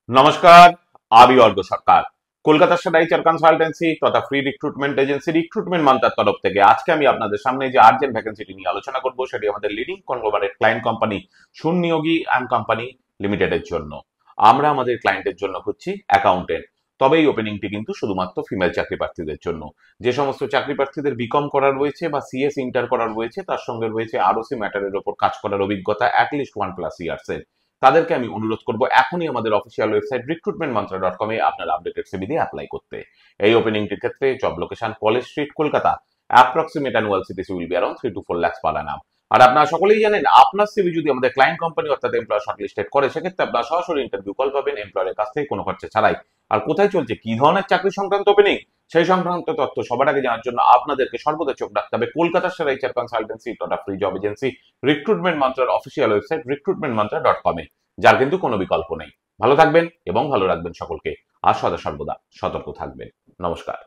নমস্কার, আমি অর্ঘ্য সরকার। কলকাতার সাথে এইচআর কনসালটেন্সি তথা ফ্রি রিক্রুটমেন্ট এজেন্সি রিক্রুটমেন্ট মান্ত্রার তরফ থেকে আজকে আমি আপনাদের সামনে যে আর্জেন্ট ভ্যাকেন্সিটি নিয়ে আলোচনা করব সেটি আমাদের leading conglomerate client company Suniyogi and company লিমিটেডের জন্য। আমরা আমাদের ক্লায়েন্টের জন্য খুঁজছি অ্যাকাউন্টেন্ট। তবে এই ওপেনিংটি কিন্তু শুধুমাত্র ফিমেল চাকরি প্রার্থীদের জন্য। যে সমস্ত চাকরি প্রার্থীদের বিকম করার রয়েছে বা সিএস ইন্টার করার রয়েছে, তার সঙ্গে রয়েছে আরওসি ম্যাটারের ওপর কাজ করার অভিজ্ঞতা অ্যাটলিস্ট 1+ ইয়ার্সের, তাদেরকে আমি অনুরোধ করব এখনই আমাদের অফিসিয়াল ওয়েবসাইট recruitmentmantra.com এ আপনার আপডেটেড সিভি দিয়ে অ্যাপ্লাই করতে। এই ওপেনিংটির ক্ষেত্রে job location college street, Kolkata. Approximate annual CTC will be around 3 to 4 lakhs per annum। আর আপনারা সকলেই জানেন, আপনার সিভি যদি আমাদের ক্লায়েন্ট কোম্পানি অর্থাৎ এমপ্লয়ার শর্টলিস্টেড করে, সেক্ষেত্রে আপনারা সরাসরি ইন্টারভিউ কল পাবেন এমপ্লয়ারের কাছ থেকে কোনো খরচা ছাড়াই। আর কোথায় চলছে, কি ধরনের চাকরি সংক্রান্ত ওপেনিং, সেই সংক্রান্ত তথ্য সবার আগে জানার জন্য আপনাদেরকে সর্বদা চোখ রাখতে হবে কলকাতার সেরা এইচআর কনসালটেন্সি তথা ফ্রি জব এজেন্সি রিক্রুটমেন্ট মান্ত্রার অফিসিয়াল ওয়েবসাইট recruitmentmantra.com এ, যার কিন্তু কোনো বিকল্প নেই। ভালো থাকবেন এবং ভালো রাখবেন সকলকে, আর সদা সর্বদা সতর্ক থাকবেন। নমস্কার।